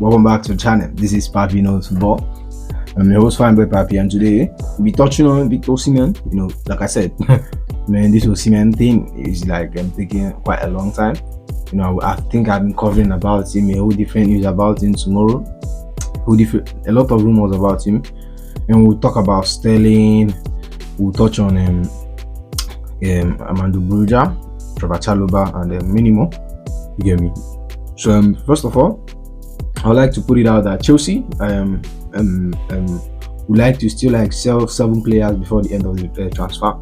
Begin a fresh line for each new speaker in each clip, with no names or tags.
Welcome back to the channel. This is Papi Knows Football. I'm your host, Fine Boy Papi, and today we'll be touching on Victor Osimhen. Like I said, man, this Osimhen thing is like taking quite a long time. I think I've been covering about him, a whole different news about him tomorrow, a lot of rumors about him, and we'll talk about Sterling. We'll touch on Broja, Chalobah, and many more. You get me? So first of all, I would like to put it out that Chelsea would like to still sell 7 players before the end of the transfer.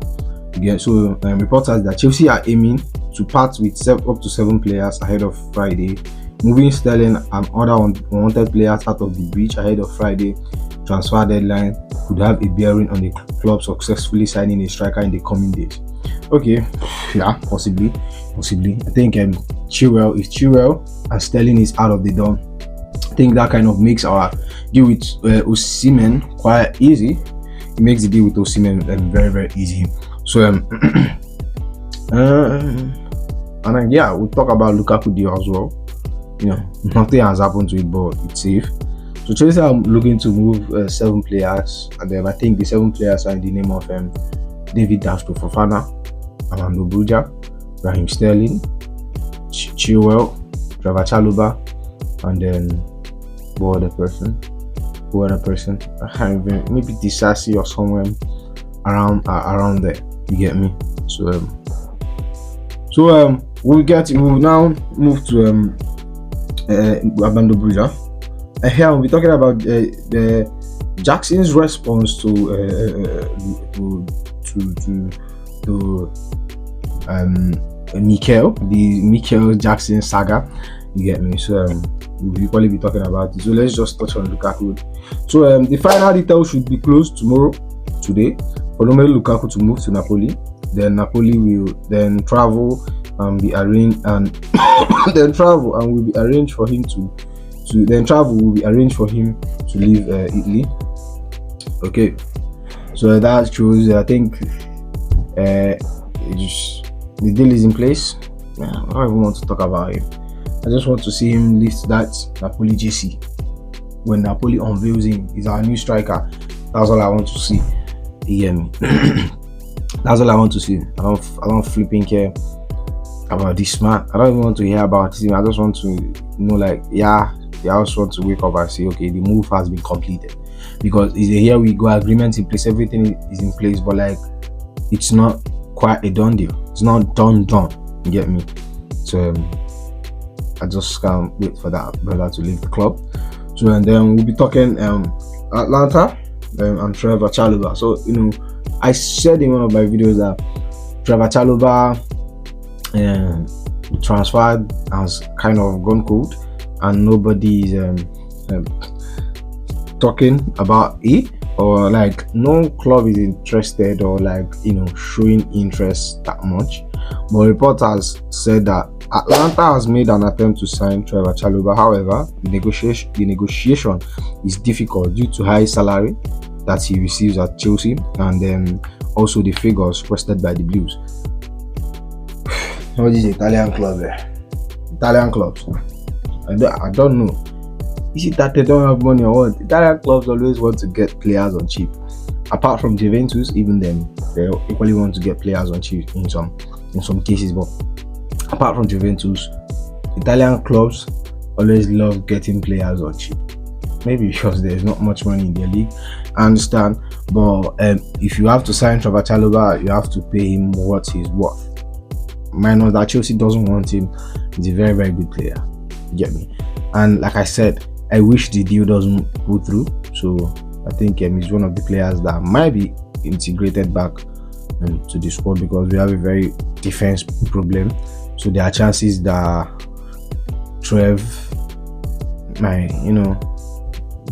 So reports that Chelsea are aiming to part with up to 7 players ahead of Friday, moving Sterling and other unwanted players out of the breach ahead of Friday transfer deadline could have a bearing on the club successfully signing a striker in the coming days. Okay, yeah, possibly. I think Chilwell is Chilwell and Sterling is out of the door. I think that kind of makes our deal with Osimhen quite easy. It makes the deal with Osimhen very, very easy. So we'll talk about Lukaku deal as well. Nothing has happened to it, but it's safe. So Chelsea are looking to move 7 players, and I think the 7 players are in the name of David Fofana, Broja, Raheem Sterling, Chilwell, Chalobah, and then who other person? I can't even, maybe Disasi or somewhere around there. You get me? So we'll now move to Broja. Here we'll be talking about the Jackson's response to Mikel, the Mikel Jackson saga. You get me? So we'll probably be talking about it. So let's just touch on Lukaku. So the final details should be closed today for Lukaku to move to Napoli. Then Napoli will then travel and be arranged and will be arranged for him to leave Italy. Okay, so that shows I think the deal is in place. I don't even want to talk about it. I just want to see him lift that Napoli JC when Napoli unveils him. He's our new striker. That's all I want to see. You get me? That's all I want to see. I don't flipping care about this man. I don't even want to hear about him. I just want to know, I just want to wake up and say, okay, the move has been completed. Because it's a here we go agreement in place, everything is in place, but it's not quite a done deal. It's not done. You get me? So I just can't wait for that brother to leave the club. So and then we'll be talking Atlanta and Trevor Chalobah. So I said in one of my videos that Trevor Chalobah transferred has kind of gone cold and nobody is talking about it, or no club is interested or showing interest that much. But reporters said that Atlanta has made an attempt to sign Trevor Chalobah. However, the negotiation is difficult due to high salary that he receives at Chelsea and then also the figures requested by the Blues. What is Italian club there? Italian clubs. I don't know. Is it that they don't have money or what? Italian clubs always want to get players on cheap. Apart from Juventus, even them, they equally want to get players on cheap in some cases. But apart from Juventus, Italian clubs always love getting players on cheap. Maybe because there's not much money in their league. I understand, but if you have to sign Trevor Chalobah, you have to pay him what he's worth. Minus that Chelsea doesn't want him. He's a very, very good player. You get me? And like I said, I wish the deal doesn't go through. So I think he's one of the players that might be integrated back to the squad, because we have a very defense problem. So there are chances that Trev might,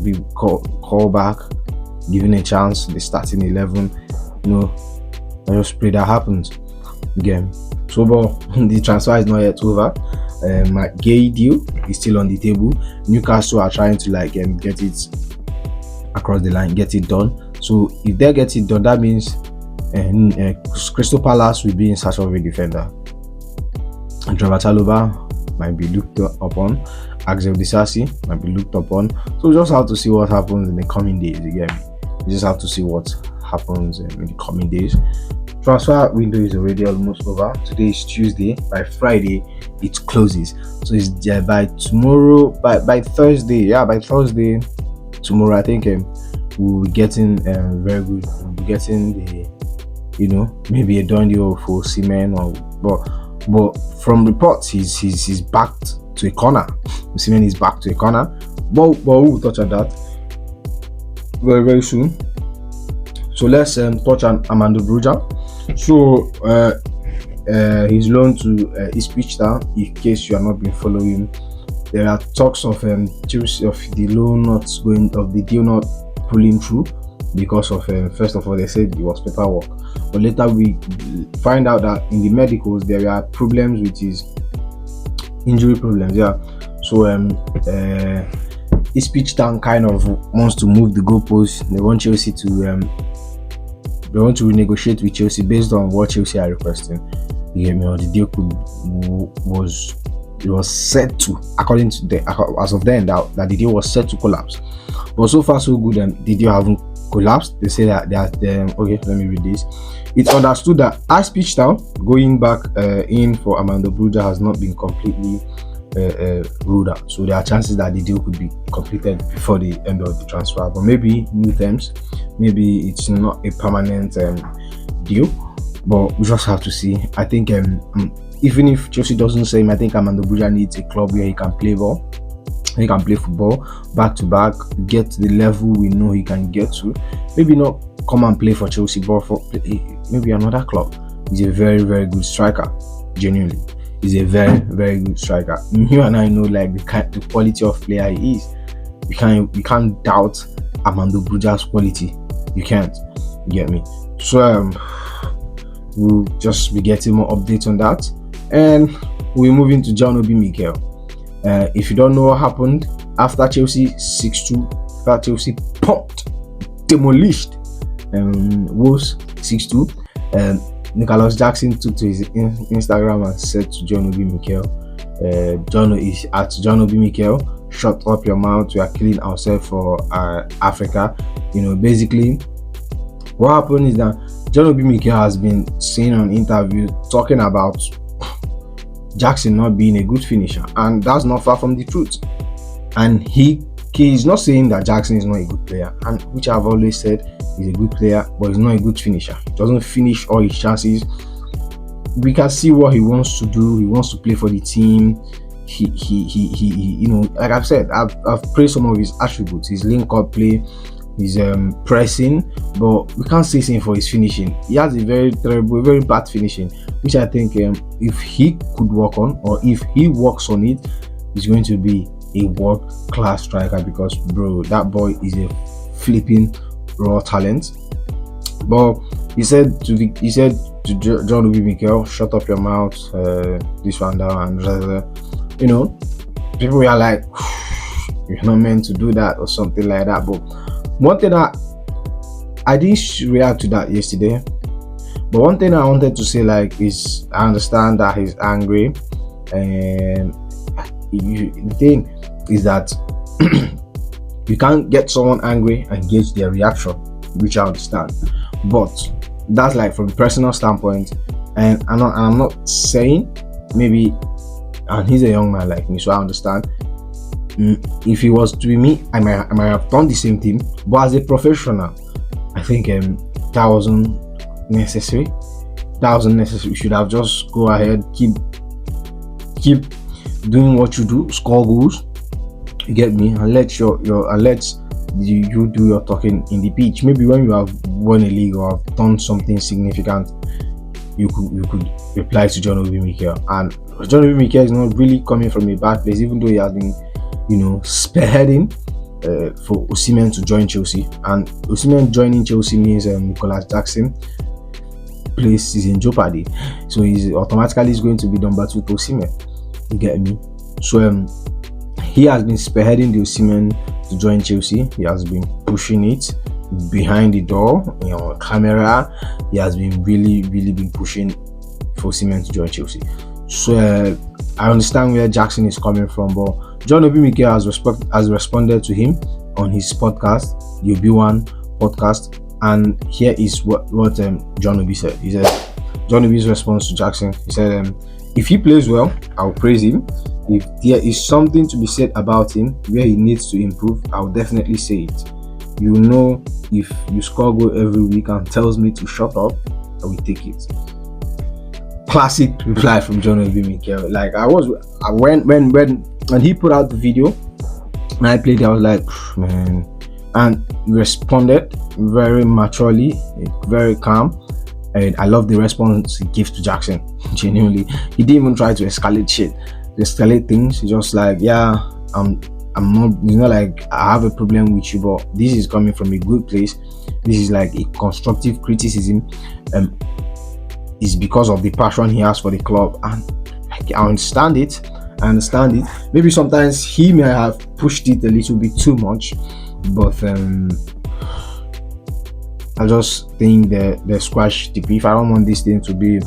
be called back, given a chance, the starting 11. I just pray that happens again. So, but the transfer is not yet over. My Gay deal is still on the table. Newcastle are trying to get it across the line, get it done. So if they get it done, that means Crystal Palace will be in search of a defender. And Trevor Chalobah might be looked upon, Axel Disasi might be looked upon. So we just have to see what happens in the coming days. You get me? We just have to see what happens in the coming days. Transfer window is already almost over. Today is Tuesday. By Friday, it closes. So it's by tomorrow, by Thursday. Yeah, by Thursday, tomorrow. I think we'll be getting very good. We'll be getting the maybe a done deal for Osimhen but from reports he's backed to a corner. Osimhen is back to a corner. But we'll touch on that very, very soon. So let's touch on Armando Broja. So he's loaned to Ipswich Town. In case you have not been following, there are talks of Chelsea of the loan not going, of the deal not pulling through because of first of all they said it was paperwork, but later we find out that in the medicals there are problems with his injury problems. Yeah, so Ipswich Town kind of wants to move the goalposts. They want Chelsea to they want to renegotiate with Chelsea based on what Chelsea are requesting. You get me? Or the deal was set to, according to as of then, that the deal was set to collapse. But so far so good, and the deal haven't collapsed. They say that okay, let me read this. It's understood that Ipswich Town going back in for Armando Broja has not been completely ruled out. So there are chances that the deal could be completed before the end of the transfer. But maybe new terms, maybe it's not a permanent deal. But we just have to see. I think even if Chelsea doesn't say him, I think Armando Broja needs a club where he can play ball. He can play football back to back, get to the level we know he can get to. Maybe not come and play for Chelsea, but for maybe another club. He's a very, very good striker. Genuinely, he's a very, very good striker. You and I know like the quality of player he is. We can't doubt Armando Broja's quality. You can't. You get me? So we'll just be getting more updates on that, and we're moving to Mikel. If you don't know what happened after Chelsea 6-2, after Chelsea demolished Wolves 6-2, Nicholas Jackson took to his Instagram and said to Mikel, John is at Mikel, shut up your mouth, we are killing ourselves for Africa. Basically what happened is that Mikel has been saying on interview talking about Jackson not being a good finisher, and that's not far from the truth. And he's not saying that Jackson is not a good player, and which I've always said, he's a good player, but he's not a good finisher. He doesn't finish all his chances. We can see what he wants to do. He wants to play for the team. He like I've said, I've praised some of his attributes, his link up play, his pressing, but we can't say same for his finishing. He has a very terrible, very bad finishing, which I think if he could work on, or if he works on it, he's going to be a world-class striker, because bro, that boy is a flipping raw talent. But he said to John Mikel, shut up your mouth, this one down, and people are like, you're not meant to do that or something like that. But one thing I didn't react to that yesterday, but one thing I wanted to say is I understand that he's angry, and the thing is that you can't get someone angry and gauge their reaction, which I understand, but that's like from a personal standpoint, and I'm not saying maybe, and he's a young man like me, so I understand. If he was to be me, I might have done the same thing, but as a professional, I think that wasn't necessary. You should have just go ahead, keep doing what you do, score goals. You get me? And let you do your talking in the pitch. Maybe when you have won a league or have done something significant, you could reply to John Mikel. And John Mikel is not really coming from a bad place, even though he has been spearheading for Osimhen to join Chelsea, and Osimhen joining Chelsea means Nicholas Jackson place is in jeopardy, so he's automatically going to be number 2 to Osimhen. You get me? So he has been spearheading the Osimhen to join Chelsea. He has been pushing it behind the door, camera. He has been really been pushing for Osimhen to join Chelsea. So I understand where Jackson is coming from, but John Obi Mikel has responded to him on his podcast, the Obi-Wan podcast, and here is what John Obi said. He said, John Obi's response to Jackson, he said, if he plays well, I'll praise him. If there is something to be said about him where he needs to improve, I'll definitely say it. You know, if you score goal every week and tells me to shut up, I will take it. Classic reply from John Obi Mikel. Like when he put out the video and I played it, I was like, man, and he responded very maturely, very calm, and I love the response he gave to Jackson. Genuinely, he didn't even try to escalate things. He's just like, yeah, I'm not, it's not like I have a problem with you, but this is coming from a good place. This is like a constructive criticism. It's because of the passion he has for the club, and I understand it. Maybe sometimes he may have pushed it a little bit too much, but I just think they squash the beef. I don't want this thing to be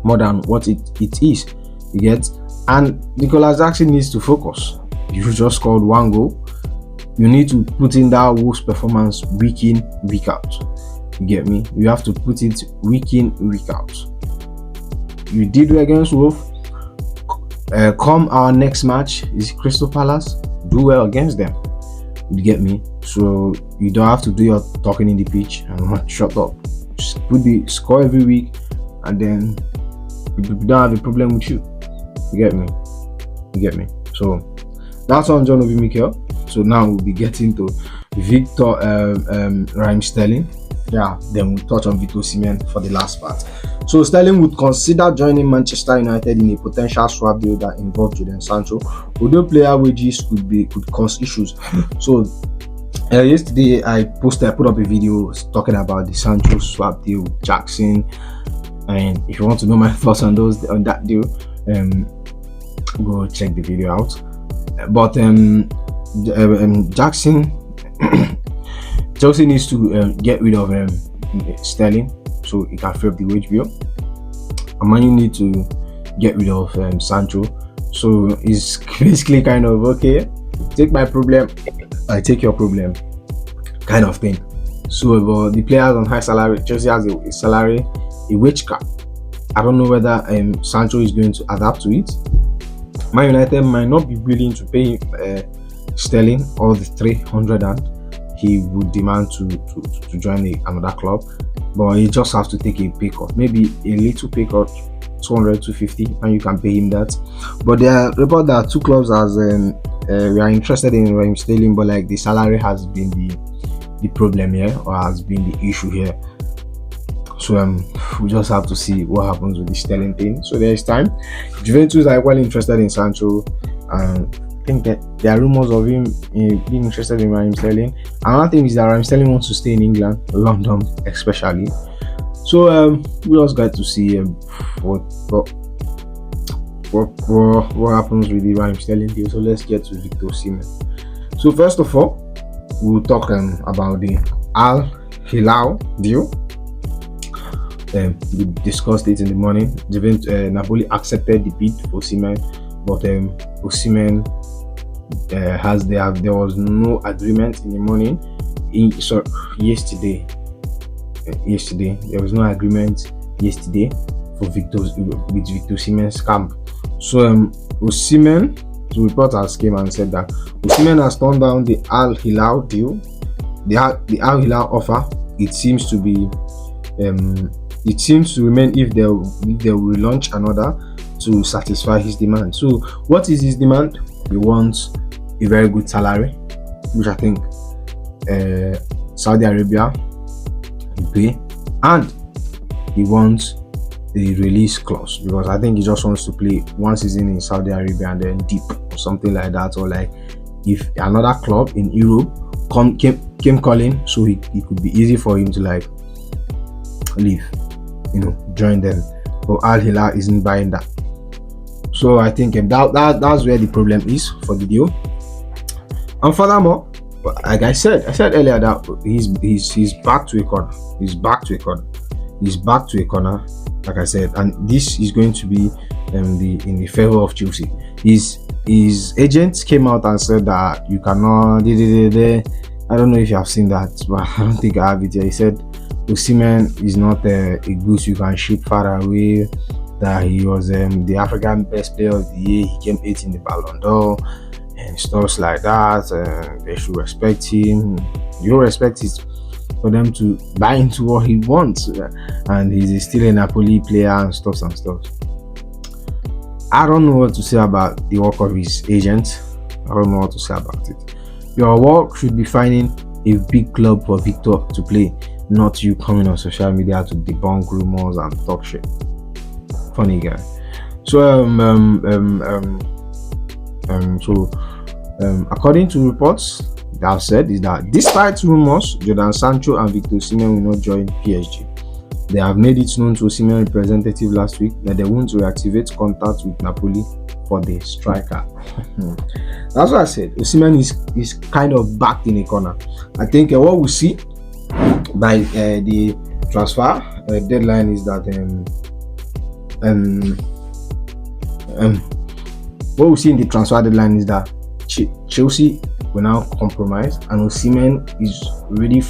more than what it is. You get? And Nicolas Jackson needs to focus. You just scored one goal. You need to put in that Wolves performance week in, week out. You get me? You have to put it week in, week out. You did well against Wolves. Come our next match is Crystal Palace. Do well against them. You get me? So you don't have to do your talking in the pitch and shut up. Just put the score every week, and then we don't have a problem with you. You get me? So that's on John Obi Mikel. So now we'll be getting to Victor Sterling. Yeah, then we'll touch on Victor Osimhen for the last part. So Sterling would consider joining Manchester United in a potential swap deal that involved Jadon Sancho, although player wages could cause issues. So yesterday I put up a video talking about the Sancho swap deal with Jackson, and if you want to know my thoughts on that deal, go check the video out. But Jackson Chelsea needs to get rid of Sterling so he can free up the wage bill. And Man U need to get rid of Sancho. So it's basically kind of, okay, take my problem, I take your problem, kind of thing. So the players on high salary, Chelsea has a salary, a wage cap. I don't know whether Sancho is going to adapt to it. Man United might not be willing to pay Sterling all the 300 and he would demand to join another club, but he just has to take a pay cut, maybe a little pay cut, 200 to 50, and you can pay him that. But there are reports that two clubs as we are interested in Raheem Sterling, but like the salary has been the problem here, or has been the issue here. So we just have to see what happens with the Sterling thing. So there is time. Juventus are well interested in Sancho, and I think that there are rumors of him being interested in Raheem Sterling. Another thing is that Raheem Sterling wants to stay in England, London especially. So we just got to see what happens with the Raheem Sterling deal. So let's get to Victor Osimhen. So first of all, we'll talk about the Al Hilal deal. We discussed it in the morning. Napoli accepted the bid for Osimhen, but Osimhen there was no agreement in the morning. Yesterday there was no agreement yesterday with Victor Osimhen's camp. So Osimhen, the reporters came and said that Osimhen has turned down the Al Hilal deal. The Al Hilal offer, it seems to remain if they will launch another to satisfy his demand. So what is his demand? He wants a very good salary, which I think Saudi Arabia will pay, and he wants the release clause, because I think he just wants to play one season in Saudi Arabia and then dip or something like that, or like if another club in Europe came calling, so it could be easy for him to like leave, join them. But Al Hilal isn't buying that. So I think that's where the problem is for the deal. And furthermore, like I said earlier, that he's back to a corner. He's back to a corner, like I said, and this is going to be in the favor of Chelsea. He's his agent came out and said that you cannot. I don't know if you have seen that, but I don't think I have it here. He said Osimhen is not a goose you can ship far away. That he was the African best player of the year. He came 8th in the Ballon d'Or and stuff like that. They should respect him. You respect it for them to buy into what he wants, and he's still a Napoli player and stuff. I don't know what to say about the work of his agent. I don't know what to say about it. Your work should be finding a big club for Victor to play, not you coming on social media to debunk rumors and talk shit. Funny guy. So according to reports that have said is that despite rumors, Jadon Sancho and Victor Osimhen will not join PSG. They have made it known to Osimhen representative last week that they want to reactivate contact with Napoli for the striker. That's what I said. Osimhen is kind of backed in a corner. I think what we'll see by the transfer deadline is that what we see in the transfer deadline is that Chelsea will now compromise, and Osimhen is ready.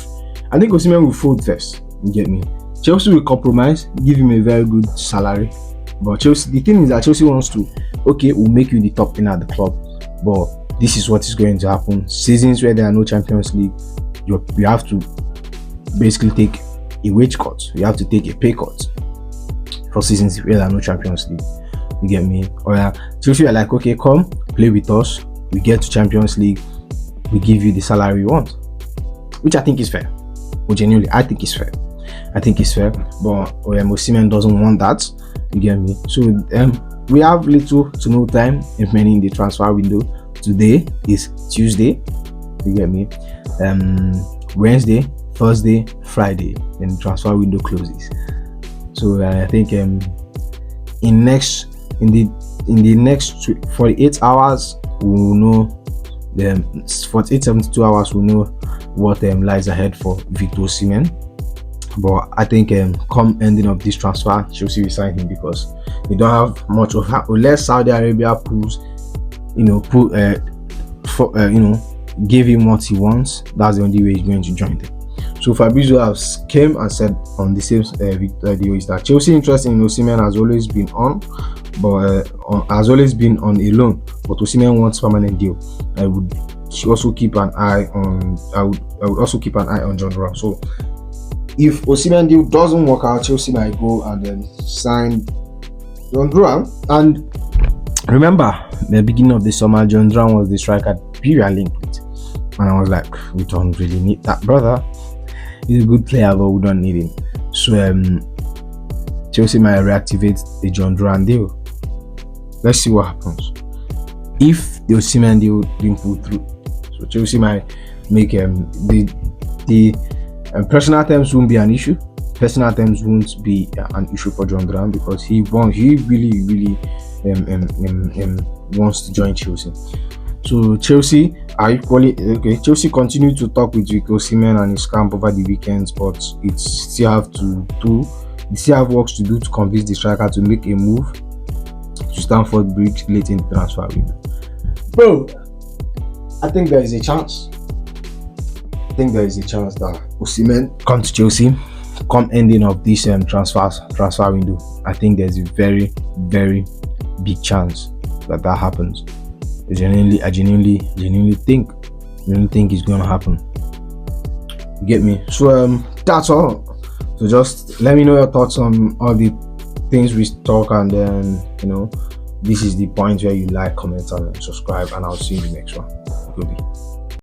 I think Osimhen will fold first. You get me? Chelsea will compromise, give him a very good salary, but Chelsea. The thing is that Chelsea wants to, okay, we'll make you the top thing at the club, but this is what is going to happen. Seasons where there are no Champions League, you have to basically take a wage cut. You have to take a pay cut for seasons where there are no Champions League. You get me? Or Chelsea are like, okay, come play with us. We get to Champions League, we give you the salary you want, which I think is fair. But genuinely, I think it's fair. But Osimhen doesn't want that. You get me? So we have little to no time remaining in the transfer window. Today is Tuesday. You get me? Wednesday, Thursday, Friday, then the transfer window closes. So I think in the next 48 hours we'll know. 72 hours we'll know what lies ahead for Victor Osimhen. But I think come ending of this transfer, Chelsea will sign him because they don't have much of that unless Saudi Arabia pulls, give him what he wants. That's the only way he's going to join them. So Fabrizio has came and said on the same video is that Chelsea interest in Osimhen has always been on, but has always been on a loan. But Osimhen wants permanent deal. I would also keep an eye on. I would also keep an eye on John Duran. So if Osimhen deal doesn't work out, Chelsea might go and then sign John Duran. And remember, the beginning of the summer, John Duran was the striker we are linked with, and I was like, we don't really need that brother. He's a good player, but we don't need him. So Chelsea might reactivate the John Duran deal. Let's see what happens. If the Osimhen deal didn't pull through, so Chelsea might make the personal terms won't be an issue. Personal terms won't be an issue for John Duran because he really wants to join Chelsea. So Chelsea are equally okay. Chelsea continue to talk with Victor Osimhen and his camp over the weekends, but they still have works to do to convince the striker to make a move to Stamford Bridge late in the transfer window. Bro, I think there is a chance. That Osimhen comes to Chelsea come ending of this transfer window. I think there's a very, very big chance that happens. I genuinely think it's gonna happen. You get me? So that's all. So just let me know your thoughts on all the things we talk, and then this is the point where you like, comment, and subscribe, and I'll see you in the next one. Goodbye.